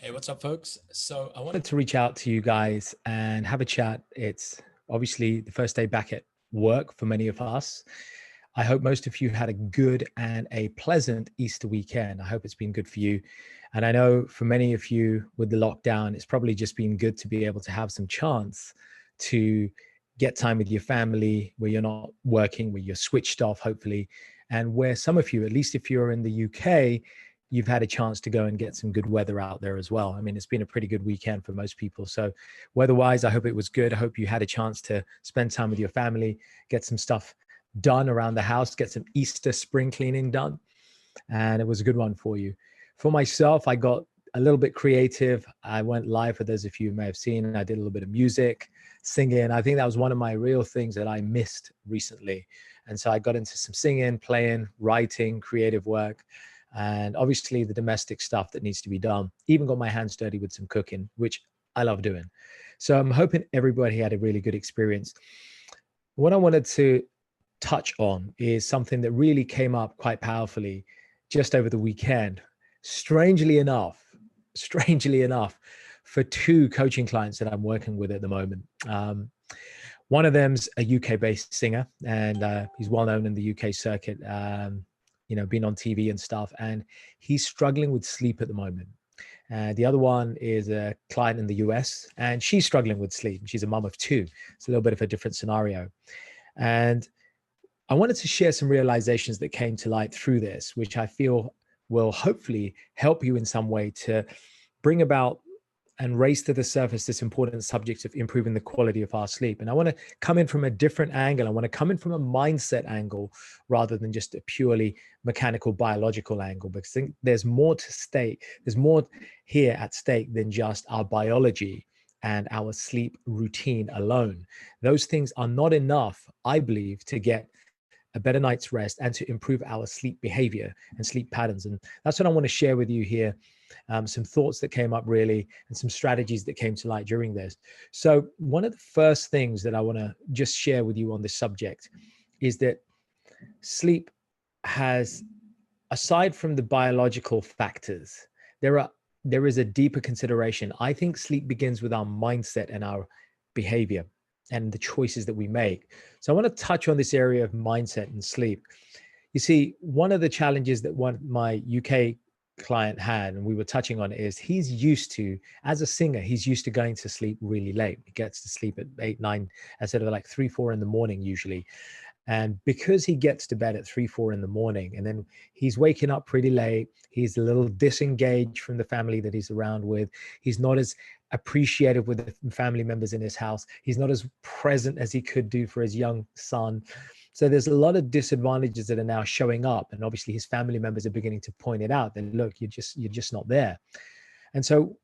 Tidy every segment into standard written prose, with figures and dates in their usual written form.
Hey, what's up, folks? So I wanted to reach out to you guys and have a chat. It's obviously the first day back at work for many of us. I hope most of you had a good and a pleasant Easter weekend. I hope it's been good for you. And I know for many of you with the lockdown, it's probably just been good to be able to have some chance to get time with your family where you're not working, where you're switched off, hopefully. And where some of you, at least if you're in the UK, you've had a chance to go and get some good weather out there as well. I mean, it's been a pretty good weekend for most people. So weather-wise, I hope it was good. I hope you had a chance to spend time with your family, get some stuff done around the house, get some Easter spring cleaning done. And it was a good one for you. For myself, I got a little bit creative. I went live for those of you who may have seen. I did a little bit of music, singing. I think that was one of my real things that I missed recently. And so I got into some singing, playing, writing, creative work, and obviously the domestic stuff that needs to be done. Even got my hands dirty with some cooking, which I love doing. So I'm hoping everybody had a really good experience. What I wanted to touch on is something that really came up quite powerfully just over the weekend. Strangely enough, strangely enough, for two coaching clients that I'm working with at the moment. One of them's a UK-based singer, and he's well known in the UK circuit. Been on TV and stuff, and he's struggling with sleep at the moment. The other one is a client in the US, and she's struggling with sleep. She's a mom of two. It's a little bit of a different scenario. And I wanted to share some realizations that came to light through this, which I feel will hopefully help you in some way to bring about and raise to the surface this important subject of improving the quality of our sleep. And I want to come in from a different angle. I want to come in from a mindset angle rather than just a purely mechanical, biological angle, because I think there's more to stake. There's more here at stake than just our biology and our sleep routine alone. Those things are not enough, I believe, to get a better night's rest and to improve our sleep behavior and sleep patterns. And that's what I want to share with you here. Some thoughts that came up really, and some strategies that came to light during this. So one of the first things that I want to just share with you on this subject is that sleep has, aside from the biological factors, there is a deeper consideration. I think sleep begins with our mindset and our behavior and the choices that we make. So I want to touch on this area of mindset and sleep. You see, one of the challenges that my UK client had, and we were touching on it, is he's used to, as a singer, he's used to going to sleep really late. He gets to sleep at 8, 9, instead of like 3, 4 in the morning usually. And because he gets to bed at 3, 4 in the morning, and then he's waking up pretty late, he's a little disengaged from the family that he's around with. He's not as appreciative with the family members in his house. He's not as present as he could do for his young son. So there's a lot of disadvantages that are now showing up. And obviously his family members are beginning to point it out that, look, you're just not there. And so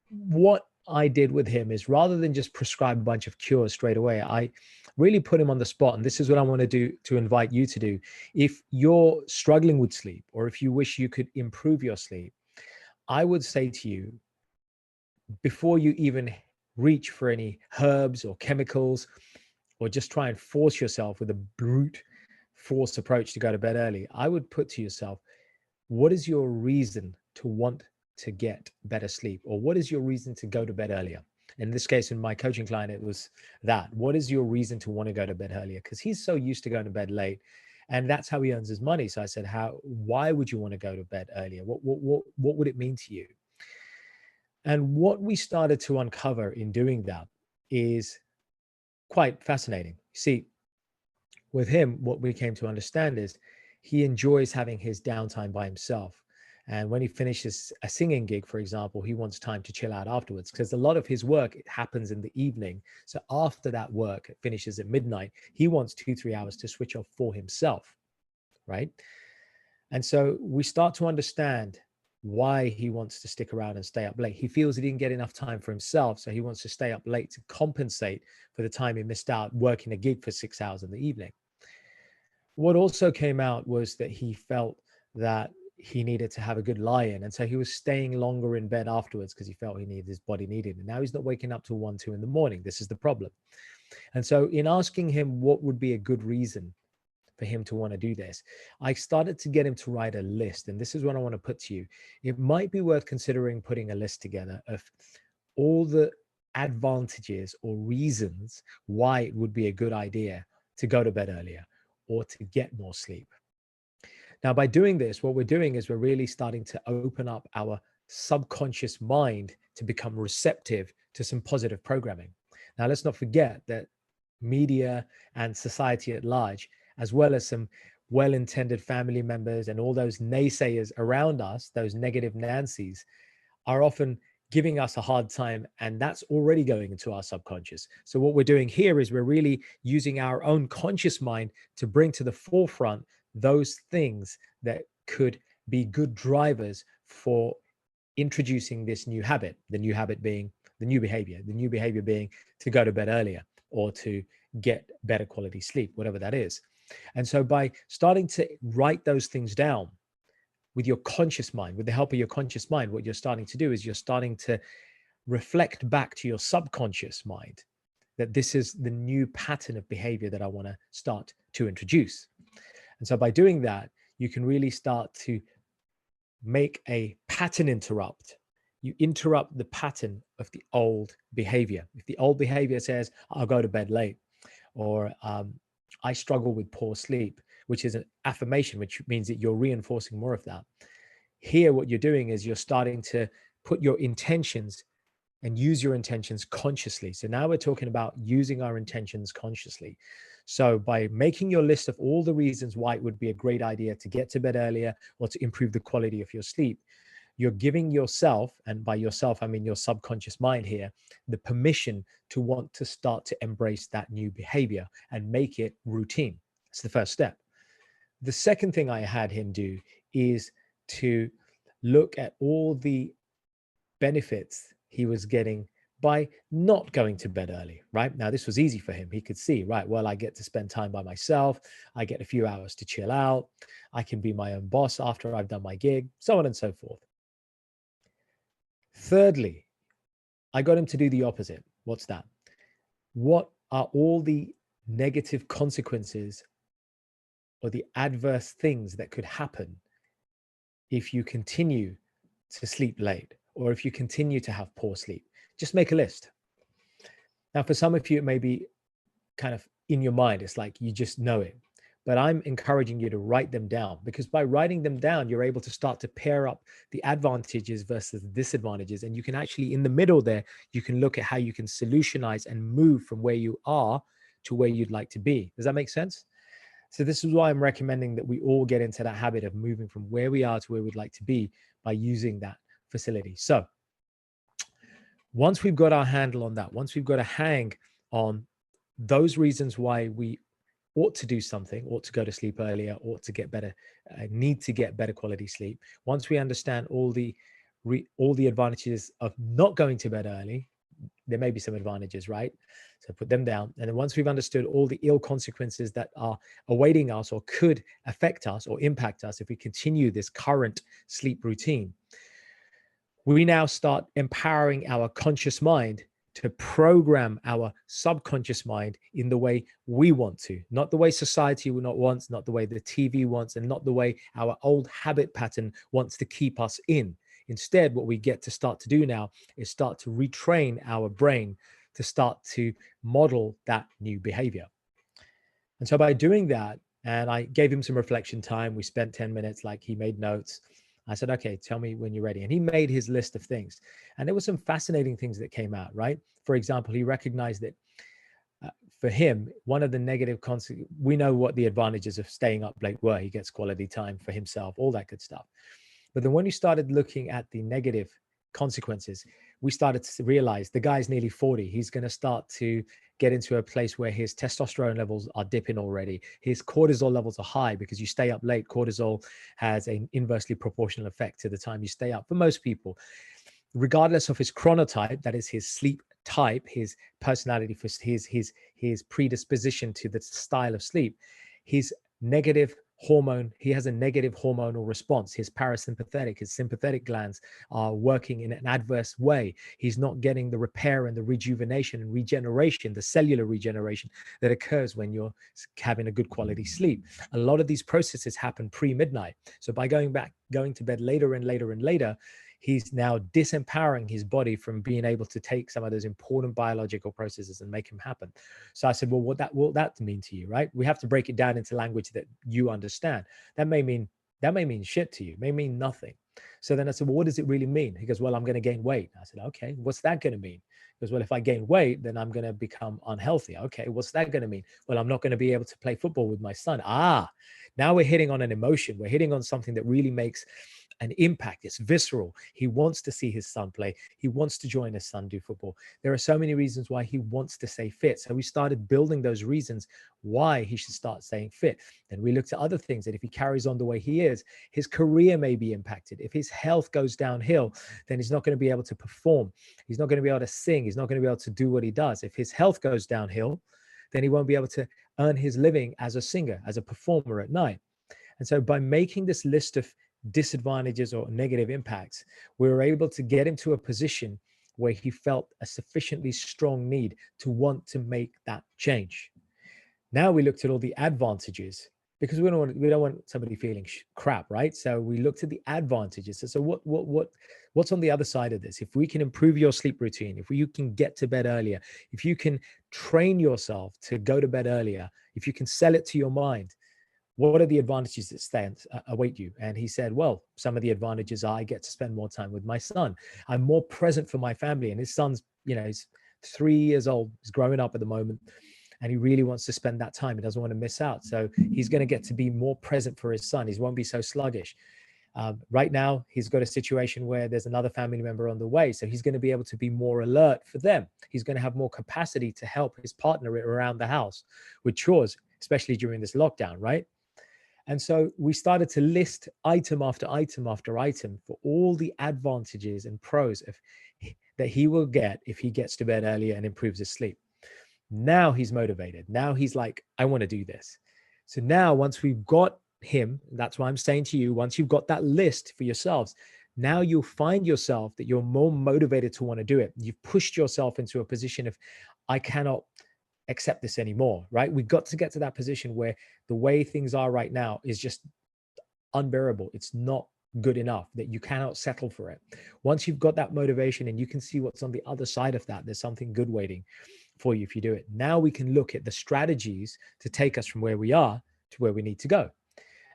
what I did with him is, rather than just prescribe a bunch of cures straight away, I really put him on the spot. And this is what I want to do, to invite you to do. If you're struggling with sleep, or if you wish you could improve your sleep, I would say to you, before you even reach for any herbs or chemicals, or just try and force yourself with a brute force approach to go to bed early, I would put to yourself, what is your reason to want to get better sleep? Or what is your reason to go to bed earlier? In this case, in my coaching client, it was that. What is your reason to want to go to bed earlier? Because he's so used to going to bed late, and that's how he earns his money. So I said, why would you want to go to bed earlier? What would it mean to you? And what we started to uncover in doing that is quite fascinating. See, with him, what we came to understand is he enjoys having his downtime by himself. And when he finishes a singing gig, for example, he wants time to chill out afterwards, because a lot of his work happens in the evening. So after that work, it finishes at midnight, he wants 2, 3 hours to switch off for himself, right? And so we start to understand why he wants to stick around and stay up late. He feels he didn't get enough time for himself, so he wants to stay up late to compensate for the time he missed out working a gig for 6 hours in the evening. What also came out was that he felt that he needed to have a good lie-in, and so he was staying longer in bed afterwards because he felt his body needed it. And now he's not waking up till 1, 2 in the morning. This is the problem. And so in asking him what would be a good reason for him to want to do this. I started to get him to write a list. And this is what I want to put to you. It might be worth considering putting a list together of all the advantages or reasons why it would be a good idea to go to bed earlier or to get more sleep. Now, by doing this, what we're doing is we're really starting to open up our subconscious mind to become receptive to some positive programming. Now, let's not forget that media and society at large, as well as some well-intended family members and all those naysayers around us, those negative Nancys, are often giving us a hard time, and that's already going into our subconscious. So what we're doing here is we're really using our own conscious mind to bring to the forefront those things that could be good drivers for introducing this new habit, the new habit being the new behavior being to go to bed earlier or to get better quality sleep, whatever that is. And so by starting to write those things down with your conscious mind, with the help of your conscious mind, what you're starting to do is you're starting to reflect back to your subconscious mind that this is the new pattern of behavior that I want to start to introduce. And so by doing that, you can really start to make a pattern interrupt. You interrupt the pattern of the old behavior. If the old behavior says, I'll go to bed late, or I struggle with poor sleep, which is an affirmation, which means that you're reinforcing more of that. Here, what you're doing is you're starting to put your intentions and use your intentions consciously. So now we're talking about using our intentions consciously. So by making your list of all the reasons why it would be a great idea to get to bed earlier or to improve the quality of your sleep, you're giving yourself, and by yourself, I mean your subconscious mind here, the permission to want to start to embrace that new behavior and make it routine. That's the first step. The second thing I had him do is to look at all the benefits he was getting by not going to bed early, right? Now, this was easy for him. He could see, right, well, I get to spend time by myself. I get a few hours to chill out. I can be my own boss after I've done my gig, so on and so forth. Thirdly, I got him to do the opposite. What's that? What are all the negative consequences or the adverse things that could happen if you continue to sleep late or if you continue to have poor sleep? Just make a list. Now, for some of you, it may be kind of in your mind. It's like you just know it. But I'm encouraging you to write them down, because by writing them down, you're able to start to pair up the advantages versus the disadvantages. And you can actually, in the middle there, you can look at how you can solutionize and move from where you are to where you'd like to be. Does that make sense? So this is why I'm recommending that we all get into that habit of moving from where we are to where we'd like to be by using that facility. So once we've got our handle on that, once we've got a hang on those reasons why we ought to do something, ought to go to sleep earlier, ought to get better, need to get better quality sleep. Once we understand all the advantages of not going to bed early, there may be some advantages, right? So put them down. And then once we've understood all the ill consequences that are awaiting us or could affect us or impact us if we continue this current sleep routine, we now start empowering our conscious mind to program our subconscious mind in the way we want to, not the way society wants, not the way the TV wants, and not the way our old habit pattern wants to keep us in. Instead, what we get to start to do now is start to retrain our brain to start to model that new behavior. And so by doing that, and I gave him some reflection time, we spent 10 minutes, like he made notes. I said, okay, tell me when you're ready. And he made his list of things. And there were some fascinating things that came out, right? For example, he recognized that for him, one of the negative consequences, we know what the advantages of staying up late were. He gets quality time for himself, all that good stuff. But then when you started looking at the negative consequences, we started to realize the guy's nearly 40. He's going to start to get into a place where his testosterone levels are dipping already. His cortisol levels are high because you stay up late. Cortisol has an inversely proportional effect to the time you stay up for most people. Regardless of his chronotype, that is his sleep type, his personality, his predisposition to the style of sleep, his negative hormone, he has a negative hormonal response. His parasympathetic, his sympathetic glands are working in an adverse way. He's not getting the repair and the rejuvenation and regeneration, the cellular regeneration that occurs when you're having a good quality sleep. A lot of these processes happen pre-midnight. So by going to bed later and later and later, he's now disempowering his body from being able to take some of those important biological processes and make them happen. So I said, well, what that mean to you, right? We have to break it down into language that you understand. That may mean shit to you, may mean nothing. So then I said, well, what does it really mean? He goes, well, I'm going to gain weight. I said, okay, what's that going to mean? He goes, well, if I gain weight, then I'm going to become unhealthy. Okay, what's that going to mean? Well, I'm not going to be able to play football with my son. Now we're hitting on an emotion. We're hitting on something that really makes an impact. It's visceral. He wants to see his son play. He wants to join his son do football. There are so many reasons why he wants to stay fit. So we started building those reasons why he should start staying fit. Then we looked at other things that if he carries on the way he is, his career may be impacted. If his health goes downhill, then he's not going to be able to perform. He's not going to be able to sing. He's not going to be able to do what he does. If his health goes downhill, then he won't be able to earn his living as a singer, as a performer at night. And so by making this list of disadvantages or negative impacts, we were able to get him to a position where he felt a sufficiently strong need to want to make that change. Now we looked at all the advantages, because we don't want somebody feeling crap, right? So we looked at the advantages. So what's on the other side of this? If we can improve your sleep routine, if you can get to bed earlier, if you can train yourself to go to bed earlier, if you can sell it to your mind, what are the advantages that await you? And he said, well, some of the advantages are I get to spend more time with my son. I'm more present for my family. And his son's, he's 3 years old. He's growing up at the moment. And he really wants to spend that time. He doesn't want to miss out. So he's going to get to be more present for his son. He won't be so sluggish. Right now, he's got a situation where there's another family member on the way. So he's going to be able to be more alert for them. He's going to have more capacity to help his partner around the house with chores, especially during this lockdown, right? And so we started to list item after item after item for all the advantages and pros that he will get if he gets to bed earlier and improves his sleep. Now he's motivated. Now he's like, I want to do this. So now once we've got him, that's why I'm saying to you, once you've got that list for yourselves, now you'll find yourself that you're more motivated to want to do it. You've pushed yourself into a position of, I cannot accept this anymore, right? We've got to get to that position where the way things are right now is just unbearable. It's not good enough, that you cannot settle for it. Once you've got that motivation and you can see what's on the other side of that, there's something good waiting for you if you do it. Now we can look at the strategies to take us from where we are to where we need to go.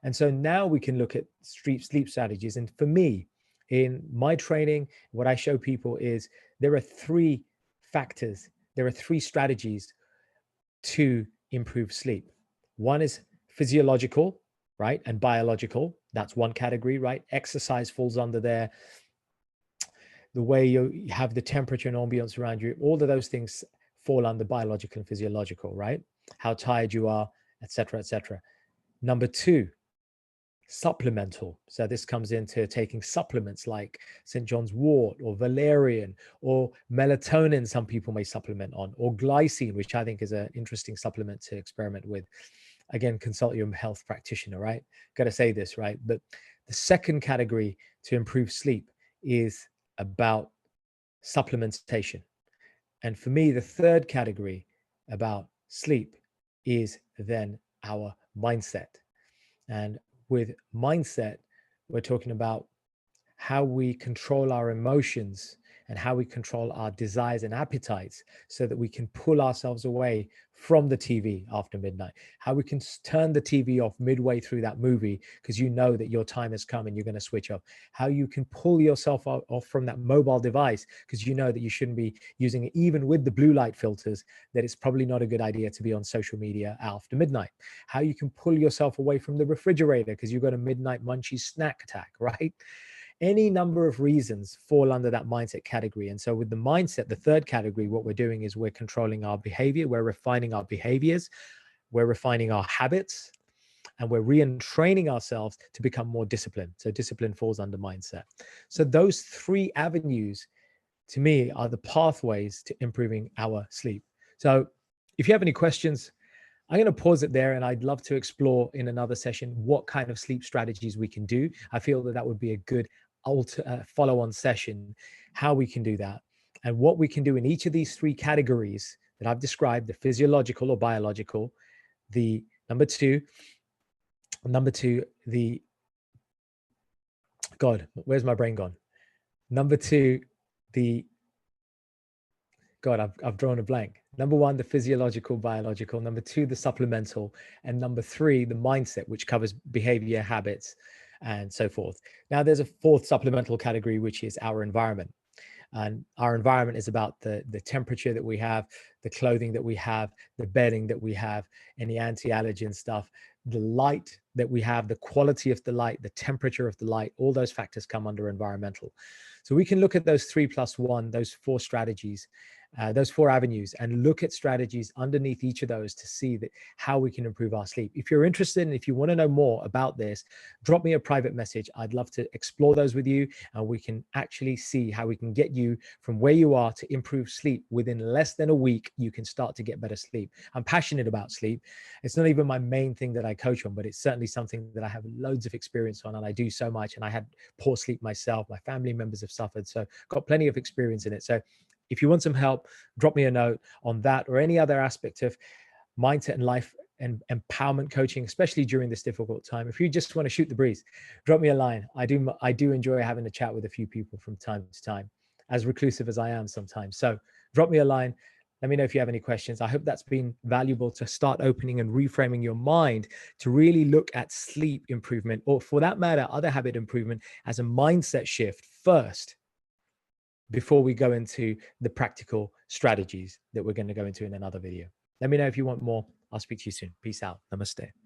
And so now we can look at sleep strategies. And for me, in my training, what I show people is there are 3 factors, there are 3 strategies to improve sleep. One is physiological, right? And biological. That's one category, right? Exercise falls under there. The way you have the temperature and ambience around you, all of those things fall under biological and physiological, right? How tired you are, etc., etc. Number 2, supplemental. So this comes into taking supplements like St. John's wort or valerian or melatonin, some people may supplement on, or glycine, which I think is an interesting supplement to experiment with. Again, consult your health practitioner, right? Got to say this, right? But the second category to improve sleep is about supplementation. And for me, the third category about sleep is then our mindset. And with mindset, we're talking about how we control our emotions and how we control our desires and appetites so that we can pull ourselves away from the TV after midnight, how we can turn the TV off midway through that movie because you know that your time has come and you're going to switch off, how you can pull yourself off from that mobile device because you know that you shouldn't be using it, even with the blue light filters, that it's probably not a good idea to be on social media after midnight, how you can pull yourself away from the refrigerator because you've got a midnight munchie snack attack, right? Any number of reasons fall under that mindset category. And so with the mindset, the third category, what we're doing is we're controlling our behavior, we're refining our behaviors, we're refining our habits, and we're re-entraining ourselves to become more disciplined. So discipline falls under mindset. So those 3 avenues to me are the pathways to improving our sleep. So if you have any questions, I'm going to pause it there, and I'd love to explore in another session what kind of sleep strategies we can do. I feel that that would be a good follow-on session, how we can do that, and what we can do in each of these three categories that I've described: the physiological or biological, the number two, the God, where's my brain gone? Number two, the God, I've drawn a blank. Number one, the physiological, biological. Number two, the supplemental. And number three, the mindset, which covers behavior, habits, and so forth. Now, there's a fourth supplemental category, which is our environment. And our environment is about the temperature that we have, the clothing that we have, the bedding that we have, any anti-allergen stuff, the light that we have, the quality of the light, the temperature of the light, all those factors come under environmental. So we can look at those 3+1, those four strategies, those four avenues, and look at strategies underneath each of those to see that how we can improve our sleep. If you're interested and if you want to know more about this, drop me a private message. I'd love to explore those with you, and we can actually see how we can get you from where you are to improve sleep. Within less than a week, you can start to get better sleep. I'm passionate about sleep. It's not even my main thing that I coach on, but it's certainly something that I have loads of experience on, and I do so much. And I had poor sleep myself. My family members have suffered, so got plenty of experience in it. So if you want some help, drop me a note on that or any other aspect of mindset and life and empowerment coaching, especially during this difficult time. If you just want to shoot the breeze, drop me a line. I do enjoy having a chat with a few people from time to time, as reclusive as I am sometimes. So drop me a line. Let me know if you have any questions. I hope that's been valuable to start opening and reframing your mind to really look at sleep improvement, or for that matter, other habit improvement, as a mindset shift first, before we go into the practical strategies that we're going to go into in another video. Let me know if you want more. I'll speak to you soon. Peace out. Namaste.